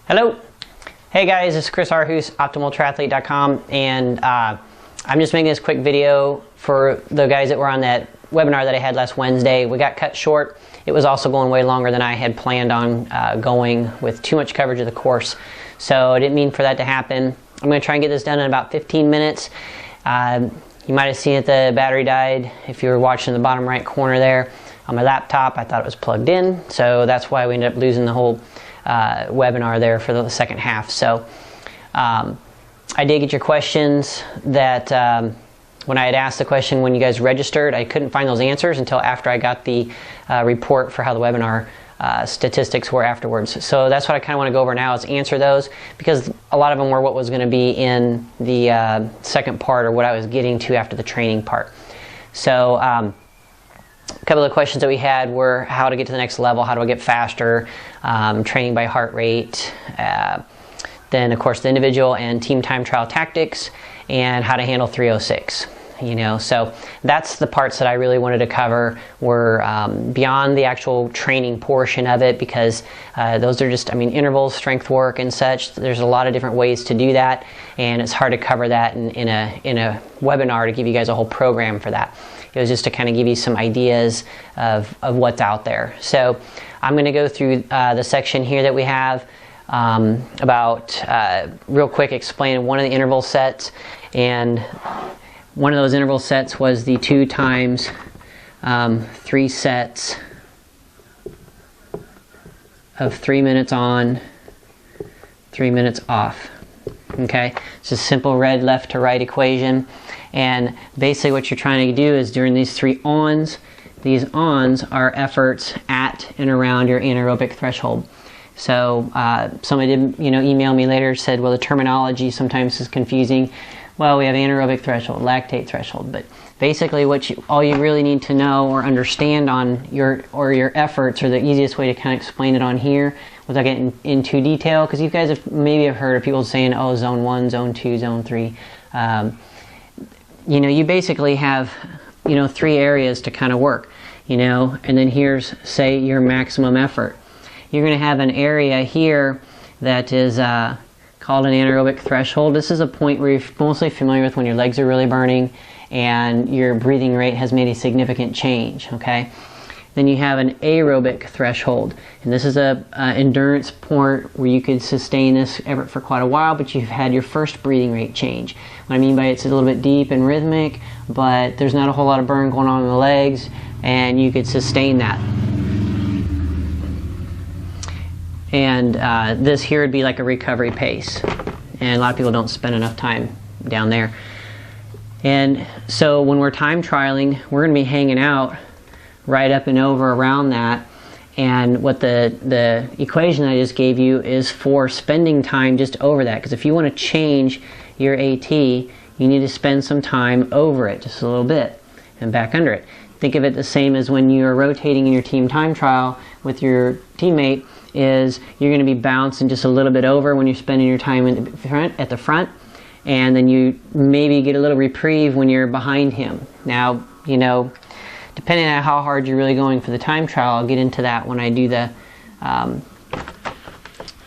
Hello. Hey guys, this is Chris Arhus, OptimalTriathlete.com, and I'm just making this quick video for the guys that were on that webinar that I had last Wednesday. We got cut short. It was also going way longer than I had planned on going, with too much coverage of the course. So I didn't mean for that to happen. I'm going to try and get this done in about 15 minutes. You might have seen it, the battery died if you were watching the bottom right corner there on my laptop. I thought it was plugged in, so that's why we ended up losing the whole webinar there for the second half. So I did get your questions that when I had asked the question when you guys registered, I couldn't find those answers until after I got the report for how the webinar statistics were afterwards. So that's what I kind of want to go over now, is answer those, because a lot of them were what was going to be in the second part, or what I was getting to after the training part. So a couple of the questions that we had were how to get to the next level, how do I get faster, training by heart rate, then of course the individual and team time trial tactics, and how to handle 306. So that's the parts that I really wanted to cover, were beyond the actual training portion of it, because those are just, intervals, strength work and such. There's a lot of different ways to do that, and it's hard to cover that in a webinar to give you guys a whole program for that. It was just to kind of give you some ideas of what's out there. So I'm going to go through the section here that we have about real quick explain one of the interval sets. And one of those interval sets was the 2 times 3 sets of 3 minutes on, 3 minutes off. Okay, it's a simple red left to right equation, and basically what you're trying to do is during these 3 ons, these ons are efforts at and around your anaerobic threshold. So somebody did email me later, said, well, the terminology sometimes is confusing. Well, we have anaerobic threshold, lactate threshold, but basically all you really need to know or understand on your efforts, or the easiest way to kind of explain it on here without getting into detail, because you guys have heard of people saying, oh, zone 1, zone 2, zone 3. You basically have 3 areas to kind of work, and then here's, say, your maximum effort. You're going to have an area here that is called an anaerobic threshold. This is a point where you're mostly familiar with when your legs are really burning and your breathing rate has made a significant change, okay? Then you have an aerobic threshold, and this is a endurance point where you could sustain this effort for quite a while, but you've had your first breathing rate change. What I mean by it's a little bit deep and rhythmic, but there's not a whole lot of burn going on in the legs, and you could sustain that. And this here would be like a recovery pace, and a lot of people don't spend enough time down there. And so when we're time trialing, we're going to be hanging out right up and over around that. And what the equation I just gave you is for spending time just over that, because if you want to change your AT, you need to spend some time over it, just a little bit, and back under it. Think of it the same as when you're rotating in your team time trial with your teammate, is you're going to be bouncing just a little bit over when you're spending your time at the front, and then you maybe get a little reprieve when you're behind him. Now, depending on how hard you're really going for the time trial, I'll get into that when I do the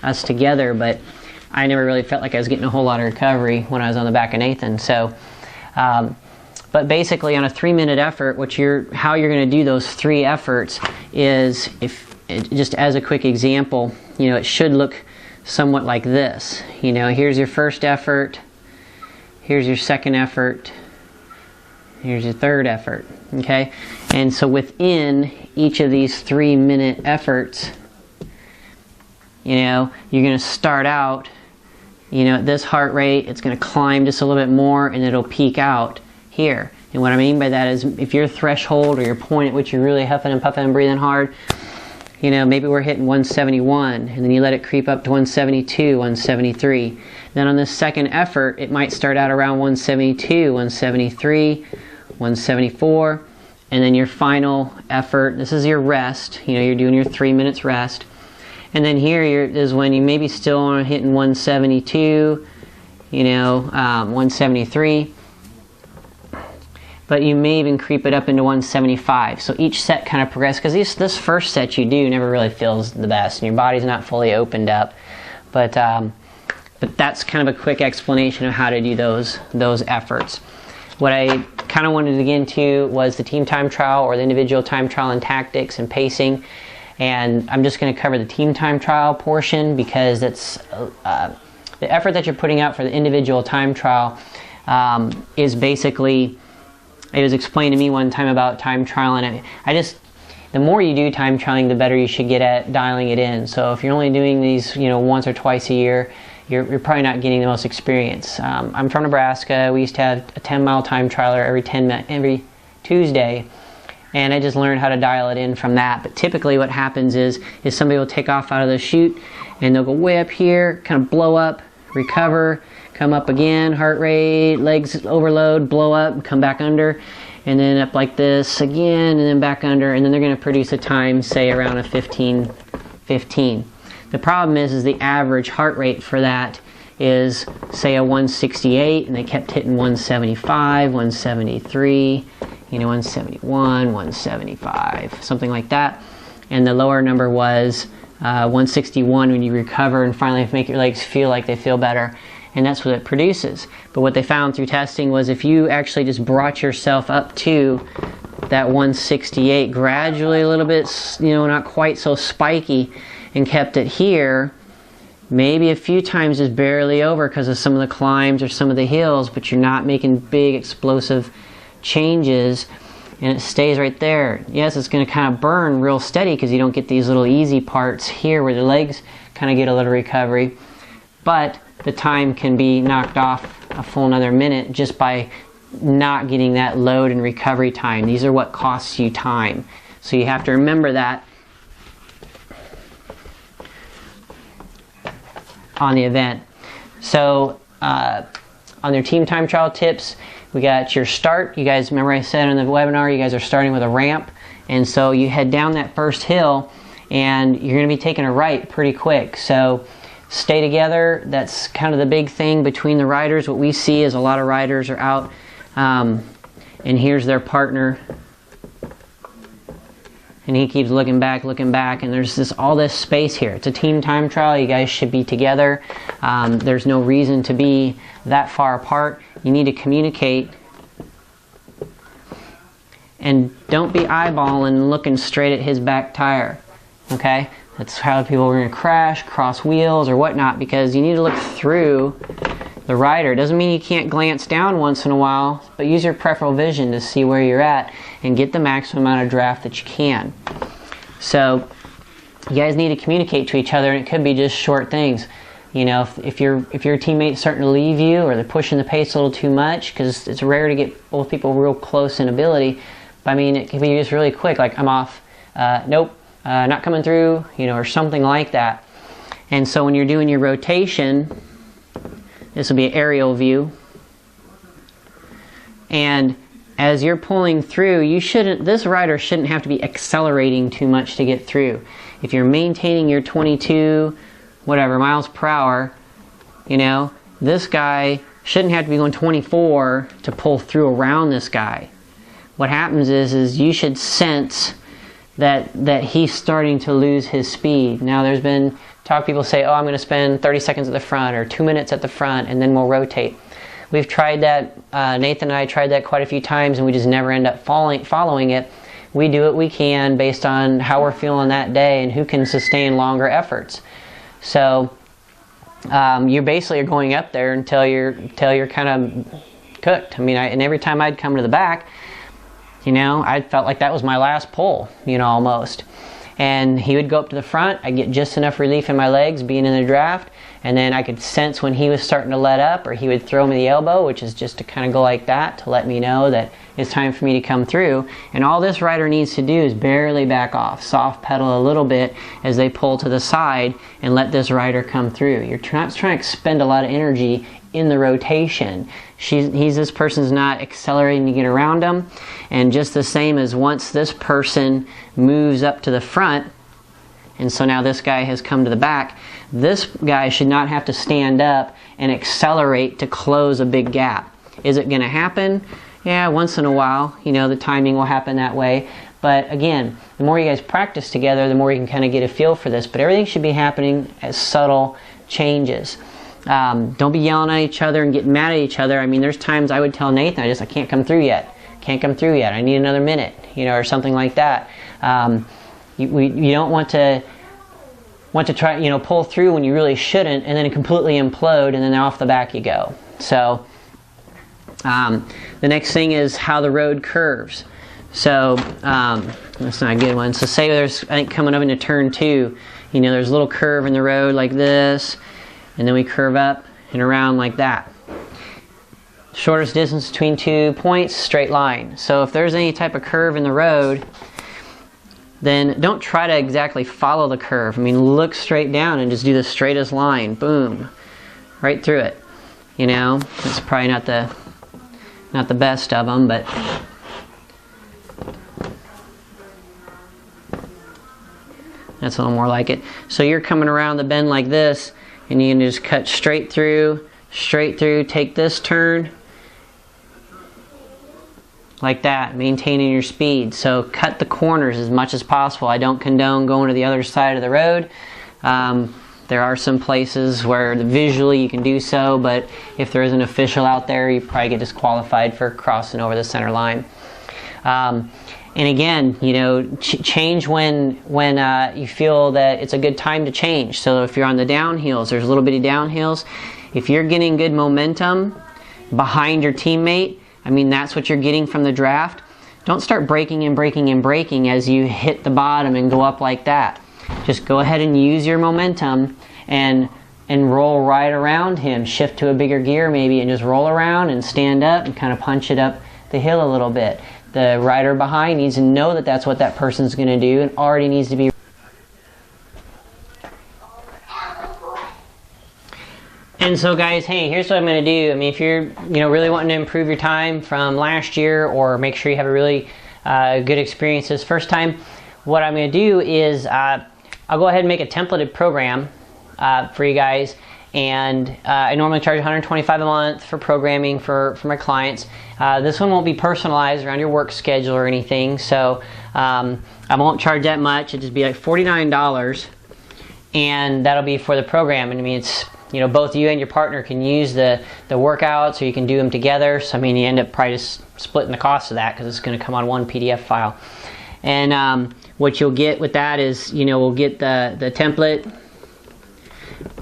us together, but I never really felt like I was getting a whole lot of recovery when I was on the back of Nathan. So but basically on a 3-minute effort, how you're going to do those 3 efforts is, just as a quick example, it should look somewhat like this. Here's your first effort, here's your second effort, here's your third effort, okay? And so within each of these 3-minute efforts, you're going to start out, at this heart rate, it's going to climb just a little bit more, and it'll peak out here. And what I mean by that is, if your threshold or your point at which you're really huffing and puffing and breathing hard, maybe we're hitting 171, and then you let it creep up to 172, 173. Then on this second effort, it might start out around 172, 173, 174, and then your final effort, this is your rest, you're doing your 3 minutes rest. And then here is when you maybe still are hitting 172, 173. but you may even creep it up into 175. So each set kind of progresses, because this first set you do never really feels the best, and your body's not fully opened up. But that's kind of a quick explanation of how to do those efforts. What I kind of wanted to get into was the team time trial, or the individual time trial, and tactics and pacing. And I'm just going to cover the team time trial portion, because it's the effort that you're putting out for the individual time trial is basically, it was explained to me one time about time trial, and the more you do time trialing, the better you should get at dialing it in. So if you're only doing these, once or twice a year, you're probably not getting the most experience. I'm from Nebraska. We used to have a 10-mile time trialer every Tuesday, and I just learned how to dial it in from that. But typically what happens is somebody will take off out of the chute, and they'll go way up here, kind of blow up, recover, come up again, heart rate, legs overload, blow up, come back under, and then up like this again, and then back under, and then they're going to produce a time, say around a 15:15. The problem is the average heart rate for that is, say, a 168, and they kept hitting 175, 173, 171, 175, something like that. And the lower number was 161 when you recover and finally make your legs feel like they feel better. And that's what it produces. But what they found through testing was, if you actually just brought yourself up to that 168 gradually, a little bit, not quite so spiky, and kept it here, maybe a few times just barely over because of some of the climbs or some of the hills, but you're not making big explosive changes, and it stays right there. Yes, it's going to kind of burn real steady because you don't get these little easy parts here where the legs kind of get a little recovery, but the time can be knocked off a full another minute just by not getting that load and recovery time. These are what costs you time. So you have to remember that on the event. So on their team time trial tips, we got your start. You guys remember I said in the webinar, you guys are starting with a ramp, and so you head down that first hill and you're going to be taking a right pretty quick. So stay together. That's kind of the big thing between the riders. What we see is a lot of riders are out and here's their partner, and he keeps looking back, and there's all this space here. It's a team time trial. You guys should be together. There's no reason to be that far apart. You need to communicate, and don't be eyeballing, looking straight at his back tire. Okay? That's how people are going to crash, cross wheels, or whatnot, because you need to look through the rider. It doesn't mean you can't glance down once in a while, but use your peripheral vision to see where you're at and get the maximum amount of draft that you can. So you guys need to communicate to each other, and it could be just short things. If your teammate's starting to leave you, or they're pushing the pace a little too much, because it's rare to get both people real close in ability. But I mean, it can be just really quick, like, I'm off, nope, not coming through, or something like that. And so when you're doing your rotation, this will be an aerial view, and as you're pulling through, this rider shouldn't have to be accelerating too much to get through. If you're maintaining your 22 miles per hour, this guy shouldn't have to be going 24 to pull through around this guy. What happens is you should sense that he's starting to lose his speed. Now, there's been talk, people say, oh, I'm going to spend 30 seconds at the front or 2 minutes at the front, and then we'll rotate. We've tried that. Nathan and I tried that quite a few times, and we just never end up following it. We do what we can based on how we're feeling that day and who can sustain longer efforts. So you basically are going up there until you're kind of cooked. I mean, and every time I'd come to the back, I felt like that was my last pull, almost. And he would go up to the front. I'd get just enough relief in my legs being in the draft, and then I could sense when he was starting to let up, or he would throw me the elbow, which is just to kind of go like that to let me know that it's time for me to come through. And all this rider needs to do is barely back off, soft pedal a little bit as they pull to the side and let this rider come through. You're not trying to expend a lot of energy in the rotation. This person's not accelerating to get around them, and just the same as once this person moves up to the front, and so now this guy has come to the back, this guy should not have to stand up and accelerate to close a big gap. Is it going to happen? Yeah, once in a while, the timing will happen that way. But again, the more you guys practice together, the more you can kind of get a feel for this. But everything should be happening as subtle changes. Don't be yelling at each other and getting mad at each other. I mean, there's times I would tell Nathan, I can't come through yet. Can't come through yet. I need another minute, you know, or something like that. You don't want to try, you know, pull through when you really shouldn't, and then completely implode, and then off the back you go. So the next thing is how the road curves. So that's not a good one. So say there's, I think coming up into turn 2, you know, there's a little curve in the road like this, and then we curve up and around like that. Shortest distance between 2 points, straight line. So if there's any type of curve in the road, then don't try to exactly follow the curve. I mean, look straight down and just do the straightest line. Boom, right through it. You know, it's probably not the best of them, but that's a little more like it. So you're coming around the bend like this, and you can just cut straight through, take this turn, like that, maintaining your speed. So cut the corners as much as possible. I don't condone going to the other side of the road. There are some places where visually you can do so, but if there is an official out there, you probably get disqualified for crossing over the center line. And again, you know, change when you feel that it's a good time to change. So if you're on the downhills, there's little bitty downhills. If you're getting good momentum behind your teammate, I mean, that's what you're getting from the draft. Don't start braking and braking and braking as you hit the bottom and go up like that. Just go ahead and use your momentum and roll right around him. Shift to a bigger gear maybe and just roll around and stand up and kind of punch it up the hill a little bit. The rider behind needs to know that that's what that person's going to do and already needs to be. And so guys, hey, here's what I'm going to do. I mean, if you're, you know, really wanting to improve your time from last year or make sure you have a really good experience this first time, what I'm going to do is I'll go ahead and make a templated program for you guys. And I normally charge $125 a month for programming for my clients. This one won't be personalized around your work schedule or anything, so I won't charge that much. It'll just be like $49, and that'll be for the program. And I mean, it's, you know, both you and your partner can use the workouts, or you can do them together. So I mean, you end up probably just splitting the cost of that because it's going to come on one PDF file. And what you'll get with that is, you know, we'll get the template.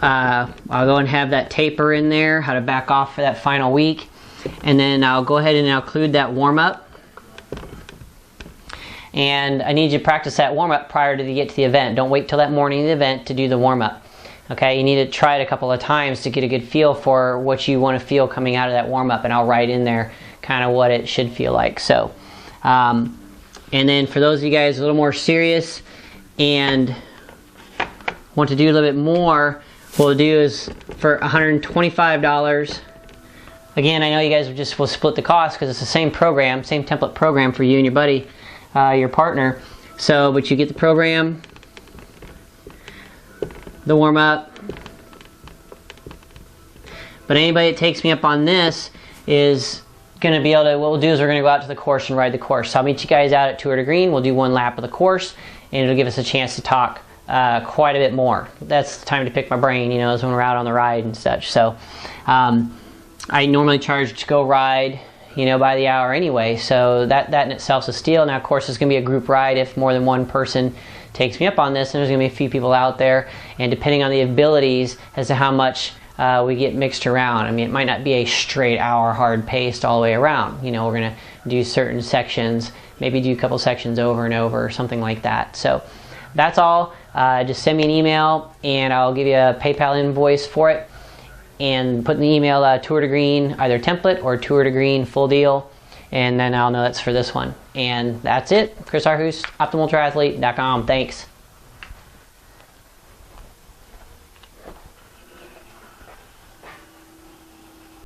I'll go and have that taper in there, how to back off for that final week, and then I'll go ahead and I'll include that warm-up. And I need you to practice that warm-up prior to get to the event. Don't wait till that morning of the event to do the warm-up. Okay, you need to try it a couple of times to get a good feel for what you want to feel coming out of that warm-up, and I'll write in there kind of what it should feel like. So, and then for those of you guys a little more serious and want to do a little bit more, what we'll do is for $125. Again, I know you guys will split the cost because it's the same program, same template program for you and your buddy, your partner. So, but you get the program, the warm-up. But anybody that takes me up on this is going to be able to, what we'll do is we're going to go out to the course and ride the course. So I'll meet you guys out at Tour de Gruene. We'll do one lap of the course, and it'll give us a chance to talk quite a bit more. That's the time to pick my brain, you know, is when we're out on the ride and such. So I normally charge to go ride, you know, by the hour anyway. So that in itself is a steal. Now, of course, it's going to be a group ride if more than one person takes me up on this, and there's going to be a few people out there, and depending on the abilities as to how much we get mixed around. I mean, it might not be a straight hour hard paced all the way around. You know, we're going to do certain sections, maybe do a couple sections over and over or something like that. So that's all. Just send me an email and I'll give you a PayPal invoice for it, and put in the email Tour de Gruene, either template or Tour de Gruene full deal, and then I'll know that's for this one. And that's it. Chris Arhus, OptimalTriathlete.com. Thanks.